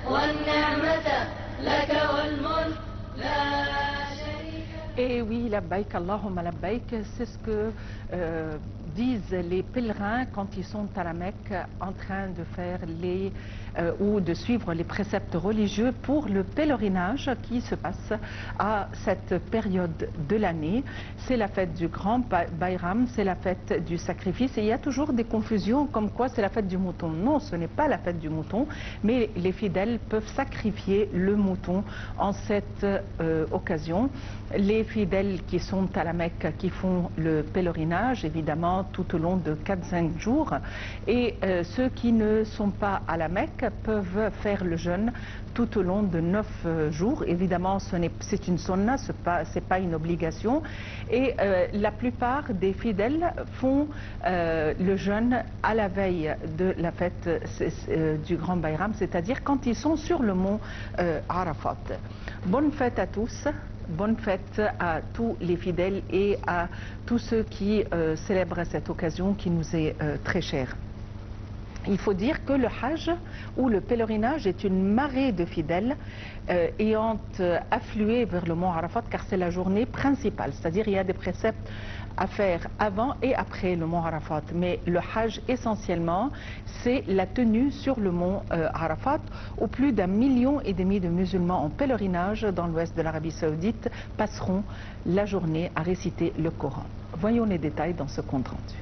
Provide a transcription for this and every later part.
والنعمة لك والملك لا شريك لك. Et oui, labbaïk, Allahumma labbaïk, c'est ce que disent les pèlerins quand ils sont à la Mecque en train de faire ou de suivre les préceptes religieux pour le pèlerinage qui se passe à cette période de l'année. C'est la fête du grand Bayram, c'est la fête du sacrifice, et il y a toujours des confusions comme quoi c'est la fête du mouton. Non, ce n'est pas la fête du mouton, mais les fidèles peuvent sacrifier le mouton en cette occasion. Les fidèles qui sont à la Mecque, qui font le pèlerinage, évidemment, tout au long de 4-5 jours, et ceux qui ne sont pas à la Mecque peuvent faire le jeûne tout au long de 9 jours. Évidemment, c'est une sunna, c'est pas une obligation, et la plupart des fidèles font le jeûne à la veille de la fête du Grand Bayram, c'est-à-dire quand ils sont sur le mont Arafat. Bonne fête à tous. Bonne fête à tous les fidèles et à tous ceux qui célèbrent cette occasion qui nous est très chère. Il faut dire que le Hajj ou le pèlerinage est une marée de fidèles ayant afflué vers le mont Arafat, car c'est la journée principale, c'est-à-dire il y a des préceptes à faire avant et après le mont Arafat. Mais le Hajj essentiellement, c'est la tenue sur le mont Arafat, où plus d'1,5 million de musulmans en pèlerinage dans l'ouest de l'Arabie Saoudite passeront la journée à réciter le Coran. Voyons les détails dans ce compte rendu.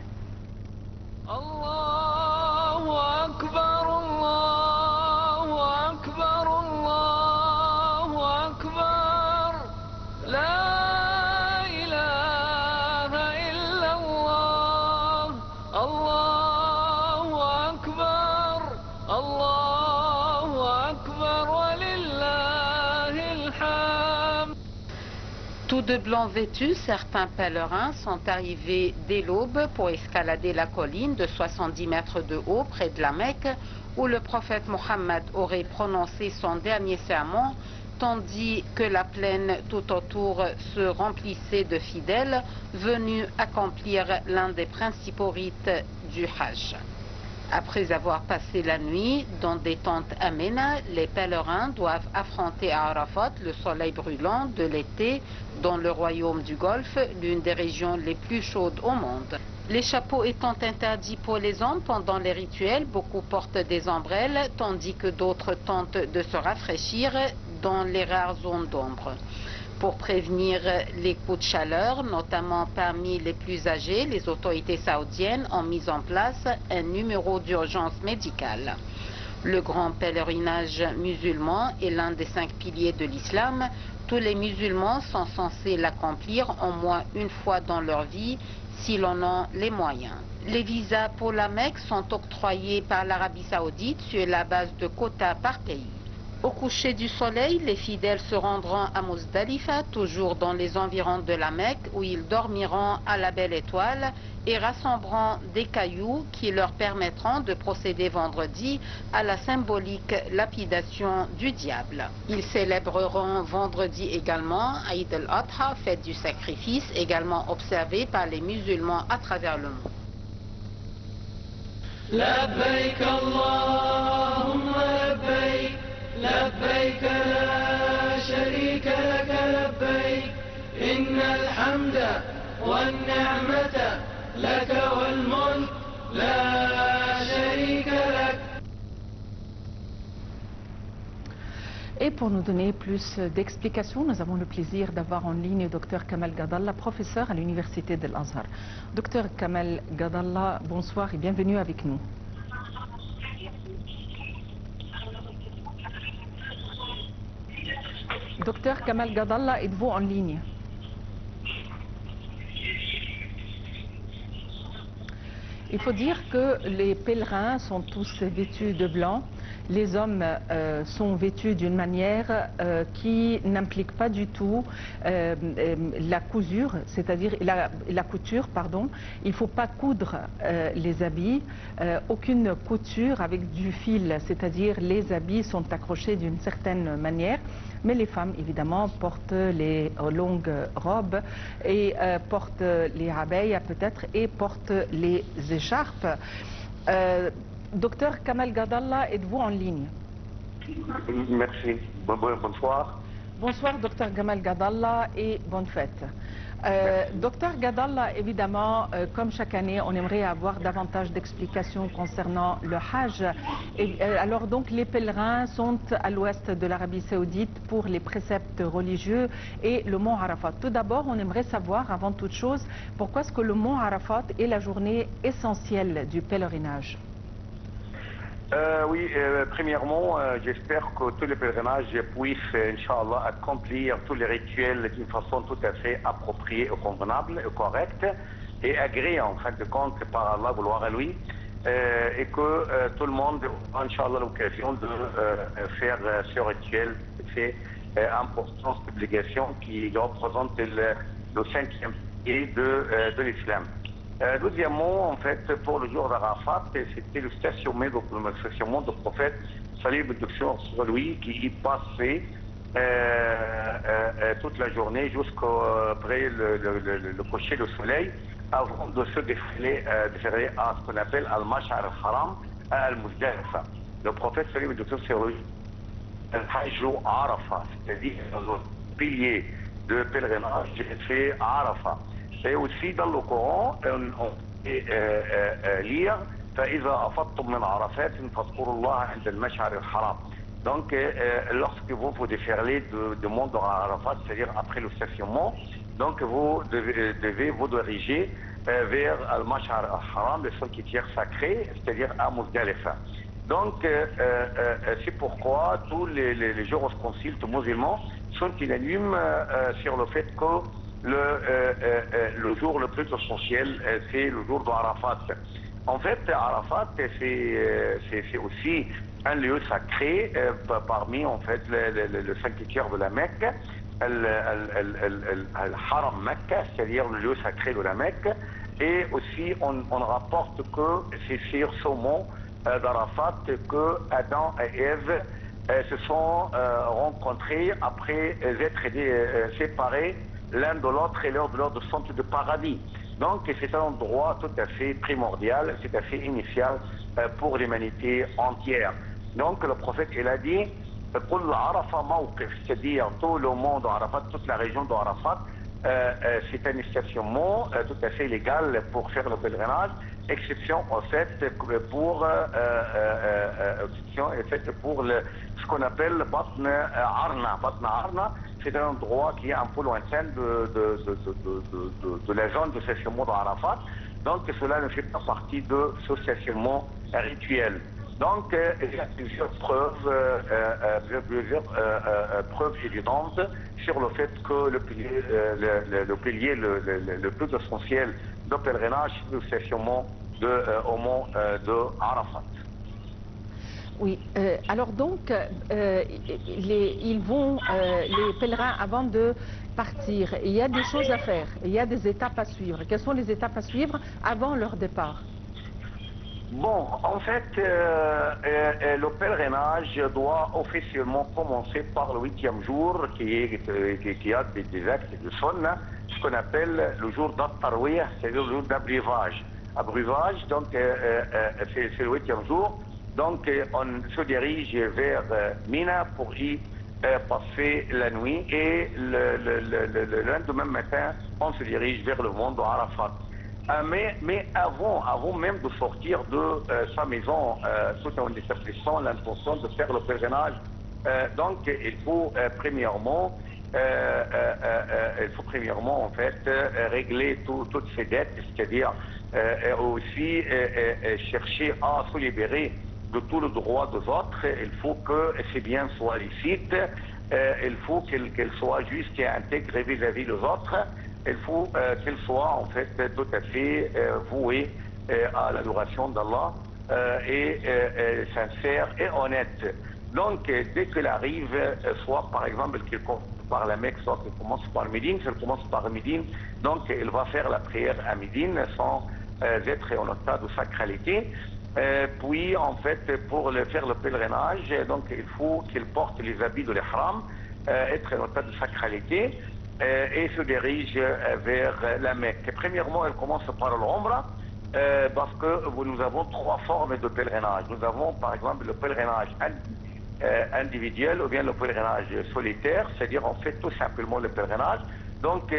Allahu Akbar, Allahu Akbar, Allahu Akbar, la ilaha illallah, Allahu Akbar, Allahu Akbar, wa lillahi alhamd. Tous de blanc vêtus, certains pèlerins sont arrivés dès l'aube pour escalader la colline de 70 mètres de haut près de la Mecque, où le prophète Mohammed aurait prononcé son dernier sermon, tandis que la plaine tout autour se remplissait de fidèles venus accomplir l'un des principaux rites du Hajj. Après avoir passé la nuit dans des tentes à Ména, les pèlerins doivent affronter à Arafat le soleil brûlant de l'été dans le royaume du Golfe, l'une des régions les plus chaudes au monde. Les chapeaux étant interdits pour les hommes pendant les rituels, beaucoup portent des ombrelles, tandis que d'autres tentent de se rafraîchir dans les rares zones d'ombre. Pour prévenir les coups de chaleur, notamment parmi les plus âgés, les autorités saoudiennes ont mis en place un numéro d'urgence médicale. Le grand pèlerinage musulman est l'un des 5 piliers de l'islam. Tous les musulmans sont censés l'accomplir au moins une fois dans leur vie, si l'on en a les moyens. Les visas pour la Mecque sont octroyés par l'Arabie Saoudite sur la base de quotas par pays. Au coucher du soleil, les fidèles se rendront à Muzdalifa, toujours dans les environs de la Mecque, où ils dormiront à la belle étoile et rassembleront des cailloux qui leur permettront de procéder vendredi à la symbolique lapidation du diable. Ils célébreront vendredi également Eid al-Adha, fête du sacrifice, également observée par les musulmans à travers le monde. لبيك اللهم لبيك لبيك لا شريك لك لبيك إن الحمد والنعمة لك والملك لا شريك لك. Et pour nous donner plus d'explications, nous avons le plaisir d'avoir en ligne Dr Kamal Gadallah, professeur à l'Université de l'Azhar. Dr Kamal Gadallah, bonsoir et bienvenue avec nous. Dr Kamal Gadallah, êtes-vous en ligne? Il faut dire que les pèlerins sont tous vêtus de blanc. Les hommes sont vêtus d'une manière qui n'implique pas du tout la cousure, c'est-à-dire la couture, pardon. Il ne faut pas coudre les habits, aucune couture avec du fil, c'est-à-dire les habits sont accrochés d'une certaine manière. Mais les femmes, évidemment, portent les longues robes et portent les abayas peut-être et portent les écharpes. Docteur Kamal Gadallah, êtes-vous en ligne? Merci. Bonsoir. Bonsoir, docteur Gamal Gadallah, et bonne fête. Docteur Gadallah, évidemment, comme chaque année, on aimerait avoir davantage d'explications concernant le Hajj. Alors donc, les pèlerins sont à l'ouest de l'Arabie Saoudite pour les préceptes religieux et le mont Arafat. Tout d'abord, on aimerait savoir, avant toute chose, pourquoi est-ce que le mont Arafat est la journée essentielle du pèlerinage? Oui, premièrement, j'espère que tous les pèlerinages puissent, Inch'Allah, accomplir tous les rituels d'une façon tout à fait appropriée et convenable, et correcte, et agréée en fin de compte par Allah, vouloir à lui, et que tout le monde a, Inch'Allah, l'occasion de faire ce rituel, c'est important, cette obligation qui représente le 5e pilier de l'islam. Deuxièmement, en fait, pour le jour d'Arafat, c'était le stationnement du prophète Salut sur lui qui y passait toute la journée jusqu'après le coucher du soleil avant de se défiler à ce qu'on appelle Al-Mash'ar al-Haram à Al-Muzdalifa. Le prophète Salut sur lui, Al-Hajj Arafat, c'est-à-dire le pilier de pèlerinage, fait Arafat. Et aussi dans le Coran, on peut lire فإذا أفضتم من عرفات فاذكروا الله عند المشعر الحرام. Donc, lorsque vous vous déferlez du mont d'Arafat, c'est-à-dire après le stationnement, donc vous devez vous diriger vers Al-Mash'ar al-Haram, le sanctuaire sacré, c'est-à-dire à Muzdalifa. Donc, c'est pourquoi tous les jurisconsultes musulmans sont unanimes sur le fait que le jour le plus essentiel, c'est le jour d'Arafat. En fait, Arafat, c'est aussi un lieu sacré parmi en fait le sanctuaire de la Mecque, Al-Haram Mecque, c'est-à-dire le lieu sacré de la Mecque. Et aussi, on rapporte que c'est sur ce mont d'Arafat que Adam et Ève se sont rencontrés après être séparés l'un de l'autre et lors de leur descente de paradis. Donc c'est un endroit tout à fait primordial, tout à fait initial pour l'humanité entière. Donc le prophète il a dit, c'est-à-dire tout le monde d'Arafat, toute la région d'Arafat, c'est un stationnement tout à fait légal pour faire le pèlerinage, exception en fait pour ce qu'on appelle Batn Arna. Batn Arna, c'est un endroit qui est un peu lointain de la zone de stationnement d'Arafat. Donc cela ne fait pas partie de ce stationnement rituel. Donc il y a plusieurs preuves évidentes sur le fait que le pilier le plus essentiel de pèlerinage, c'est le stationnement au mont de Arafat. Oui, alors donc, les pèlerins, avant de partir, il y a des choses à faire, il y a des étapes à suivre. Quelles sont les étapes à suivre avant leur départ? Bon, en fait, le pèlerinage doit officiellement commencer par le 8e jour, qui a des actes de sonne, ce qu'on appelle le jour d'At-Tarwiyah, c'est-à-dire le jour d'abreuvage. Abreuvage, donc, c'est le 8e jour. Donc, on se dirige vers Mina pour y passer la nuit et le lendemain matin, on se dirige vers le mont d'Arafat. Mais avant même de sortir de sa maison, tout en établissant l'intention de faire le pèlerinage, donc il faut premièrement en fait régler toutes ses dettes, c'est-à-dire aussi chercher à se libérer de tout le droit des autres. Il faut que ces biens soient licites, il faut qu'elles soient justes et intègres vis-à-vis des autres. Il faut qu'elle soit en fait tout à fait vouée à l'adoration d'Allah et sincère et honnête. Donc dès qu'elle arrive, soit par exemple qu'elle commence par la Mecque, soit qu'elle commence par Médine, si elle commence par Médine, donc elle va faire la prière à Médine sans être en état de sacralité. Puis en fait pour faire le pèlerinage, donc il faut qu'elle porte les habits de l'ihram, être en état de sacralité. Et se dirige vers la Mecque. Premièrement, elle commence par l'Umrah, parce que nous avons trois formes de pèlerinage. Nous avons par exemple le pèlerinage individuel ou bien le pèlerinage solitaire, c'est-à-dire on fait tout simplement le pèlerinage. Donc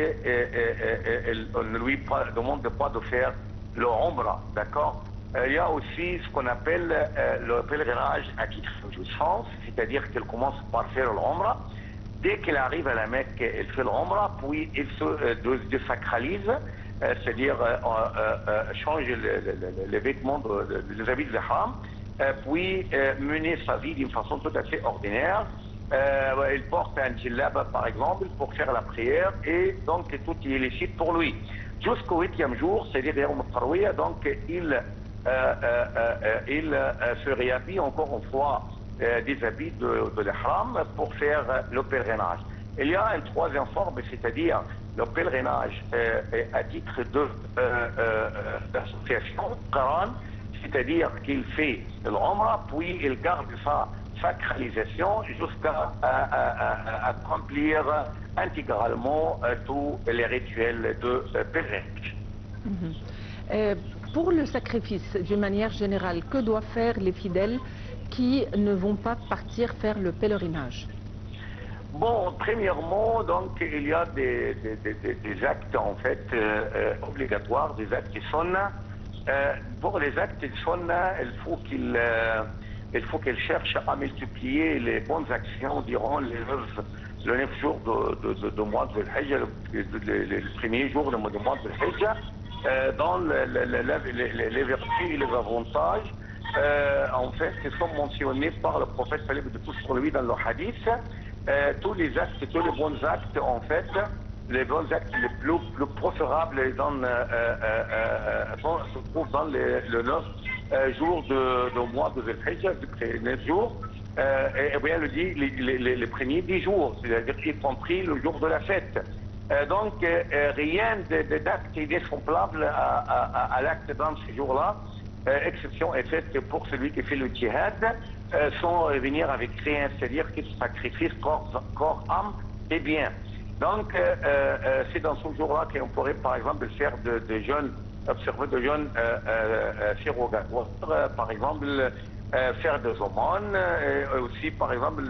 on ne lui demande pas de faire le Umrah, d'accord. Il y a aussi ce qu'on appelle le pèlerinage à titre de jouissance, c'est-à-dire qu'elle commence par faire le Umrah. Dès qu'elle arrive à la Mecque, elle fait le Umrah, puis elle se désacralise, c'est-à-dire change les vêtements, les habits de l'ihram, puis mener sa vie d'une façon tout à fait ordinaire. Il porte un djellab par exemple pour faire la prière et donc tout est licite pour lui. Jusqu'au 8e jour, c'est-à-dire Yawm al-Tarwiyah, donc il se réhabille encore une fois des habits de l'ihram pour faire le pèlerinage. Il y a une troisième forme, c'est-à-dire le pèlerinage à titre d'association, Qaran, c'est-à-dire qu'il fait l'Umrah, puis il garde sa sacralisation jusqu'à accomplir intégralement tous les rituels de pèlerinage. Pour le sacrifice, d'une manière générale, que doivent faire les fidèles qui ne vont pas partir faire le pèlerinage? Bon, premièrement, donc il y a des actes en fait obligatoires, des actes de sunna. Pour les actes de sunna, il faut qu'ils cherchent à multiplier les bonnes actions durant le 9 jours de mois de Hajj, les premiers jours du mois de Hajj, dans les vertus et les avantages en fait qui sont mentionnés par le prophète sallallahu alayhi wa sallam sur lui dans le hadith. Tous les actes, tous les bons actes en fait, les bons actes les plus préférables se trouvent dans le 9 jours du mois de Hajj, les 9 jours, et bien les premiers 10 jours, c'est-à-dire y compris le jour de la fête. Donc rien d'acte est semblable à l'acte dans ces jours-là. Exception est faite pour celui qui fait le djihad sans revenir avec rien, c'est-à-dire qu'il sacrifie corps, âme et bien. Donc c'est dans ce jour-là qu'on pourrait par exemple faire de jeûnes, observer de jeûnes surrogatoires, par exemple faire des aumônes, aussi par exemple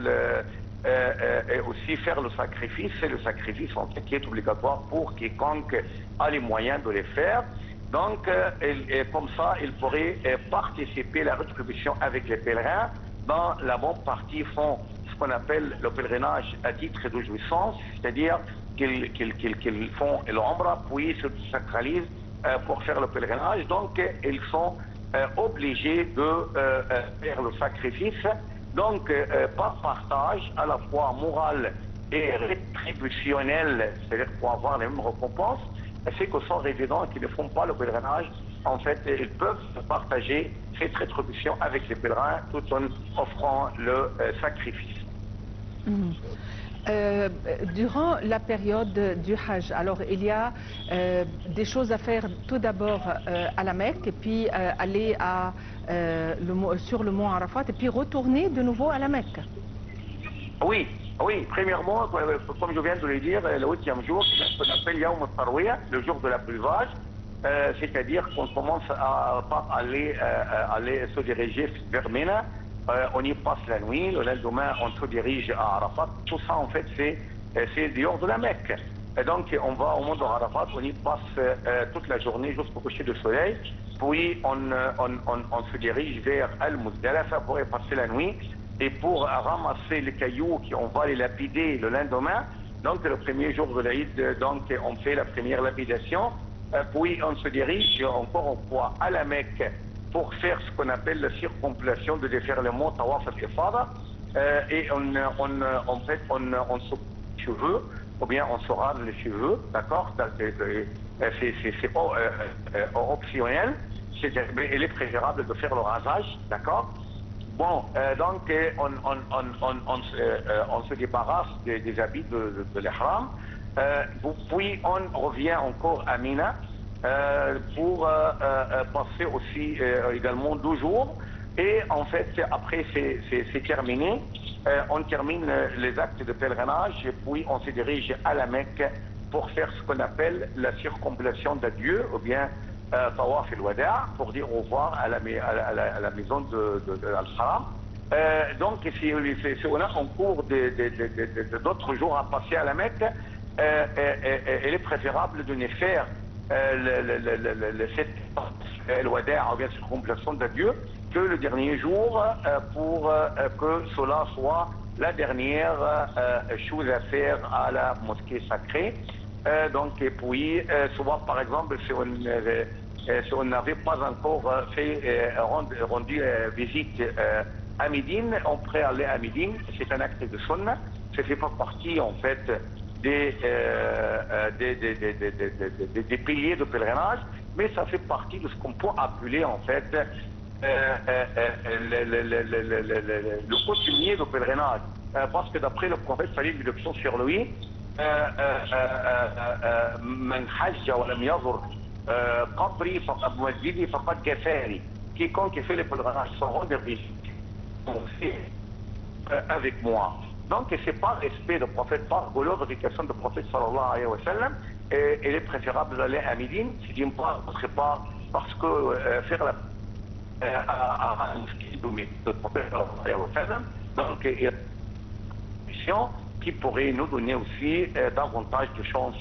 et aussi faire le sacrifice. C'est le sacrifice en fait qui est obligatoire pour quiconque a les moyens de les faire. Donc, comme ça, il pourrait participer à la rétribution avec les pèlerins. Dans la bonne partie, font ce qu'on appelle le pèlerinage à titre de jouissance, c'est-à-dire qu'ils font l'Umrah, puis se sacralisent pour faire le pèlerinage. Donc, ils sont obligés de faire le sacrifice. Donc, par partage, à la fois moral et rétributionnel, c'est-à-dire pour avoir les mêmes récompenses, c'est que sont résidents qui ne font pas le pèlerinage, en fait, ils peuvent partager cette rétribution avec les pèlerins tout en offrant le sacrifice. Durant la période du Hajj, alors il y a des choses à faire tout d'abord à la Mecque et puis aller sur le mont Arafat et puis retourner de nouveau à la Mecque. Oui, premièrement, comme je viens de le dire, le 8e jour, c'est ce qu'on appelle Yawm al-Tarwiyah, le jour de la pluvage, c'est-à-dire qu'on commence à aller se diriger vers Mina, on y passe la nuit, le lendemain on se dirige à Arafat. Tout ça en fait c'est dehors de la Mecque. Et donc on va au mont d'Arafat, on y passe toute la journée jusqu'au coucher du soleil, puis on se dirige vers Al-Muzdalifa pour y passer la nuit. Et pour ramasser les cailloux qu'on va les lapider le lendemain, donc le premier jour de l'Aïd, donc on fait la première lapidation, puis on se dirige encore une fois à la Mecque pour faire ce qu'on appelle la circumambulation de déferlement Tawaf al-Ifada, et en fait on se coupe les cheveux, ou bien on se rase les cheveux, d'accord, c'est optionnel, il est préférable de faire le rasage, d'accord. Bon, donc on se débarrasse des habits de l'ihram, puis on revient encore à Mina pour passer aussi également 2 jours. Et en fait, après c'est terminé, on termine les actes de pèlerinage, et puis on se dirige à la Mecque pour faire ce qu'on appelle la circumambulation d'adieu, ou bien Tawaf al-Wada', pour dire au revoir à la maison de Al-Haram. Donc, si on a en cours d'autres jours à passer à la Mecque, il est préférable de ne faire cette wada' ou bien cette contemplation de Dieu que le dernier jour pour que cela soit la dernière chose à faire à la mosquée sacrée. Donc, et puis, soit par exemple, si on n'avait pas encore rendu visite à Médine, on pourrait aller à Médine. C'est un acte de sunna. Ça ne fait pas partie en fait des piliers de pèlerinage, mais ça fait partie de ce qu'on peut appeler en fait le coutumier de pèlerinage. Parce que d'après le prophète Salim de l'option sur lui, من حج ولم يزر قبري فقد مسجدي فقد كفاني. Quiconque fait le pèlerinage sans rendre visite avec moi. Donc c'est par respect du prophète, par glorification du prophète sallallahu alayhi wa sallam, il est préférable d'aller à Médine, si d'une part, parce que faire la à mosquée du prophète sallallahu alayhi wa sallam, donc il y a une mission qui pourrait nous donner aussi davantage de chances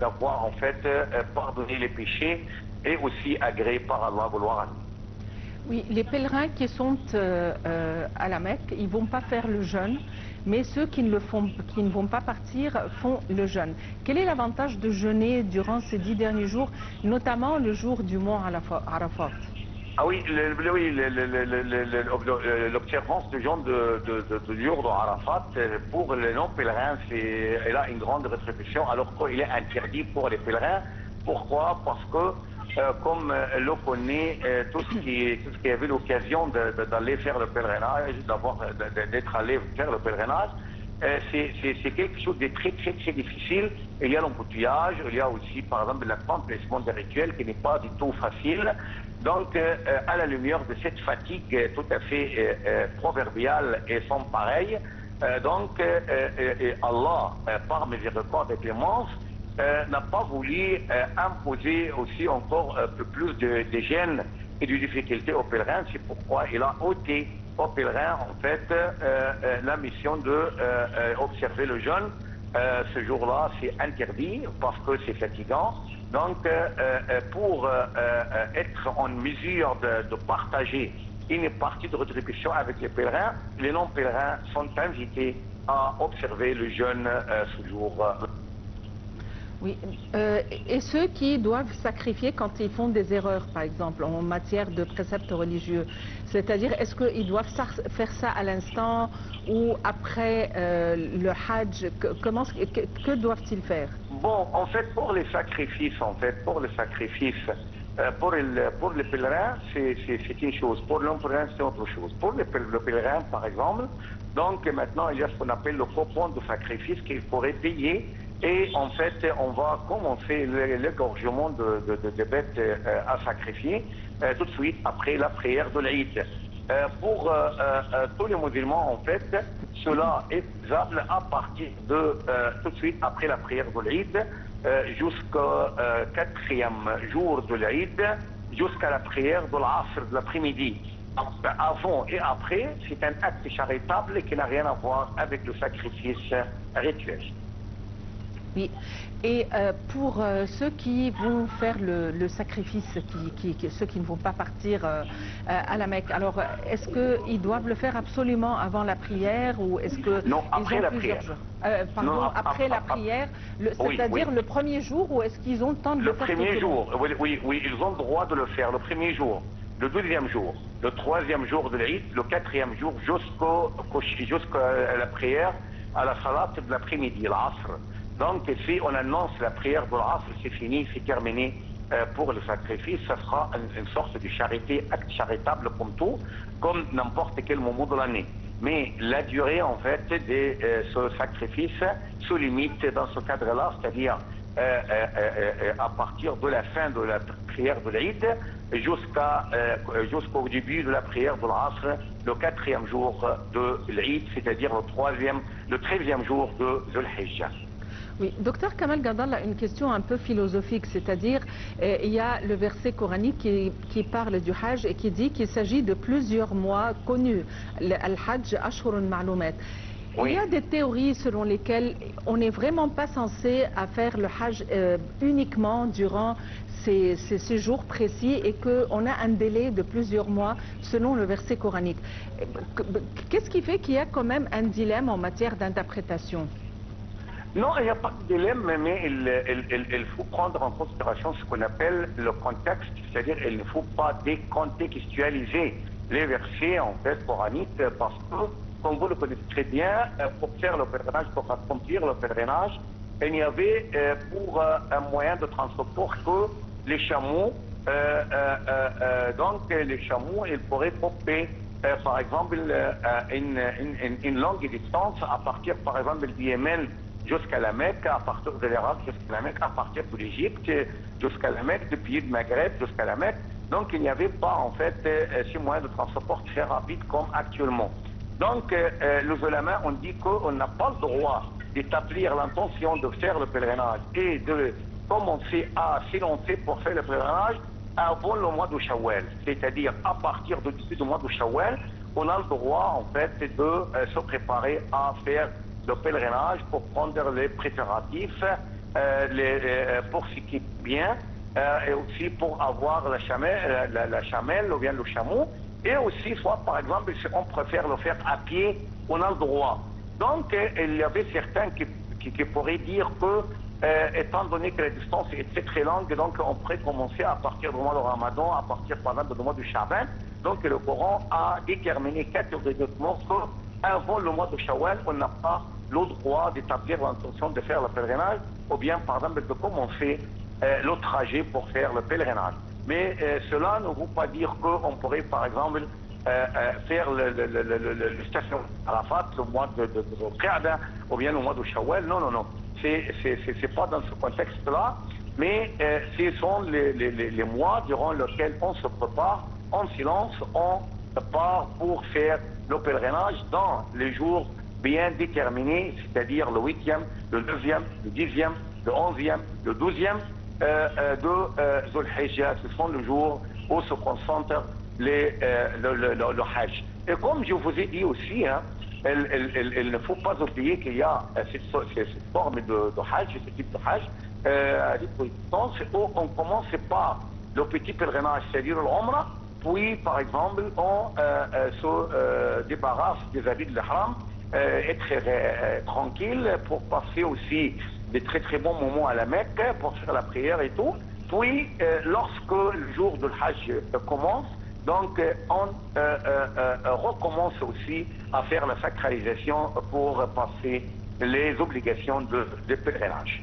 d'avoir en fait pardonné les péchés et aussi agréé par Allah, gloire à lui. Oui, les pèlerins qui sont à la Mecque, ils ne vont pas faire le jeûne, mais ceux qui ne vont pas partir font le jeûne. Quel est l'avantage de jeûner durant ces 10 derniers jours, notamment le jour du mont Arafat? Ah oui, l'observance du jeûne du jour de Arafat, pour les non-pèlerins, elle a une grande rétribution, alors qu'il est interdit pour les pèlerins. Pourquoi? Parce que comme l'on connaît tout ce qui avait l'occasion d'aller faire le pèlerinage, d'être allé faire le pèlerinage, c'est quelque chose de très difficile. Il y a l'embouteillage, il y a aussi par exemple l'accomplissement des rituels qui n'est pas du tout facile. Donc à la lumière de cette fatigue tout à fait proverbiale et sans pareil, donc Allah, par miséricorde et clémence, n'a pas voulu imposer aussi encore un peu plus de gêne et de difficultés aux pèlerins. C'est pourquoi il a ôté aux pèlerins en fait la mission de observer le jeûne. Ce jour-là, c'est interdit parce que c'est fatigant. Donc, pour être en mesure de partager une partie de rétribution avec les pèlerins, les non-pèlerins sont invités à observer le jeûne ce jour. Oui, et ceux qui doivent sacrifier quand ils font des erreurs, par exemple, en matière de préceptes religieux, c'est-à-dire, est-ce qu'ils doivent faire ça à l'instant ou après le Hajj? Que doivent-ils faire? Bon, en fait, pour les sacrifices, pour les pèlerins, c'est une chose. Pour les non-pèlerins, c'est autre chose. Pour le pèlerin, par exemple, donc maintenant, il y a ce qu'on appelle le coupon de sacrifice qu'il faudrait payer. Et en fait, on va commencer l'égorgement de bêtes à sacrifier tout de suite après la prière de l'Aïd. Pour tous les musulmans, en fait, cela est faisable à partir de tout de suite après la prière de l'Aïd jusqu'au 4e jour de l'Aïd, jusqu'à la prière de l'Asr de l'après-midi. Avant et après, c'est un acte charitable qui n'a rien à voir avec le sacrifice rituel. Oui, et pour ceux qui vont faire le sacrifice, ceux qui ne vont pas partir à la Mecque, alors est-ce qu'ils doivent le faire absolument avant la prière ou est-ce que... Non, après la prière. Après la prière, c'est-à-dire le premier jour ou est-ce qu'ils ont le temps de le faire? Le premier jour, oui, ils ont le droit de le faire, le premier jour, le deuxième jour, le troisième jour de l'Aïd, le 4e jour jusqu'à la prière, à la salat de l'après-midi, l'Asr. Donc, si on annonce la prière de l'Asr, c'est fini, c'est terminé pour le sacrifice, ça sera une sorte de charité, acte charitable comme tout, comme n'importe quel moment de l'année. Mais la durée, en fait, de ce sacrifice se limite dans ce cadre-là, c'est-à-dire à partir de la fin de la prière de l'Aïd jusqu'au début de la prière de l'Asr, le 4e jour de l'Aïd, c'est-à-dire le 13e jour de Dhul Hijjah. Oui, docteur Kamal Gadallah, une question un peu philosophique, c'est-à-dire il y a le verset coranique qui parle du Hajj et qui dit qu'il s'agit de plusieurs mois connus, Al-Hajj Ashhurun Ma'lumat. Oui. Il y a des théories selon lesquelles on n'est vraiment pas censé à faire le Hajj uniquement durant ces jours précis et qu'on a un délai de plusieurs mois selon le verset coranique. Qu'est-ce qui fait qu'il y a quand même un dilemme en matière d'interprétation? Non, il n'y a pas de dilemme, mais il faut prendre en considération ce qu'on appelle le contexte, c'est-à-dire il ne faut pas décontextualiser les versets en fait coraniques parce que, comme vous le connaissez très bien, pour faire le pèlerinage, pour accomplir le pèlerinage, il n'y avait pour un moyen de transport que les chameaux. Donc les chameaux, ils pourraient porter par exemple une longue distance à partir par exemple du Yémen jusqu'à la Mecque, à partir de l'Irak jusqu'à la Mecque, à partir de l'Égypte jusqu'à la Mecque, du pays de Maghreb jusqu'à la Mecque. Donc il n'y avait pas en fait ce moyen de transport très rapide comme actuellement. Donc les ulama ont dit qu'on n'a pas le droit d'établir l'intention de faire le pèlerinage et de commencer à s'élancer pour faire le pèlerinage avant le mois de Shawwal. C'est-à-dire à partir du début du mois de Shawwal, on a le droit en fait de se préparer à faire le pèlerinage pour prendre les préparatifs, pour s'équiper bien et aussi pour avoir la chamelle ou bien le chameau. Et aussi, soit par exemple, si on préfère le faire à pied, on a le droit. Donc, il y avait certains qui pourraient dire que, étant donné que la distance est très longue, donc on pourrait commencer à partir du mois de Ramadan, à partir par exemple du mois du Shaban. Donc, le Coran a déterminé catégoriquement qu'avant le mois de Shawwal, on n'a pas le droit d'établir l'intention de faire le pèlerinage, ou bien par exemple de commencer le trajet pour faire le pèlerinage. Mais cela ne veut pas dire qu'on pourrait, par exemple, faire le station Arafat le mois de Qa'da ou bien le mois de Shawwal. Non, non, non. C'est pas dans ce contexte-là, mais ce sont les mois durant lesquels on se prépare en silence, on part pour faire le pèlerinage dans les jours bien déterminés, c'est-à-dire le 8e, le 9e, le 10e, le 11e, le 12e. De Dhul Hijjah, ce sont les jours où se concentre le Hajj. Et comme je vous ai dit aussi, hein, il ne faut pas oublier qu'il y a cette forme de Hajj, ce type de Hajj, à distance, où on commence par le petit pèlerinage, c'est-à-dire l'Umrah, puis par exemple on se débarrasse des habits de l'Ihram, être tranquille pour passer aussi des très bons moments à la Mecque pour faire la prière et tout. Puis, lorsque le jour de Hajj commence, donc on recommence aussi à faire la sacralisation pour passer les obligations de pèlerinage.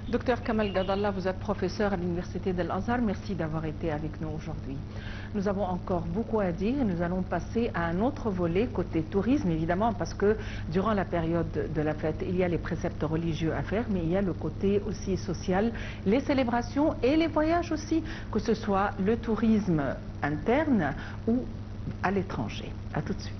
Docteur Kamal Gadallah, vous êtes professeur à l'Université d'Al-Azhar. Merci d'avoir été avec nous aujourd'hui. Nous avons encore beaucoup à dire et nous allons passer à un autre volet côté tourisme, évidemment, parce que durant la période de la fête, il y a les préceptes religieux à faire, mais il y a le côté aussi social, les célébrations et les voyages aussi, que ce soit le tourisme interne ou à l'étranger. À tout de suite.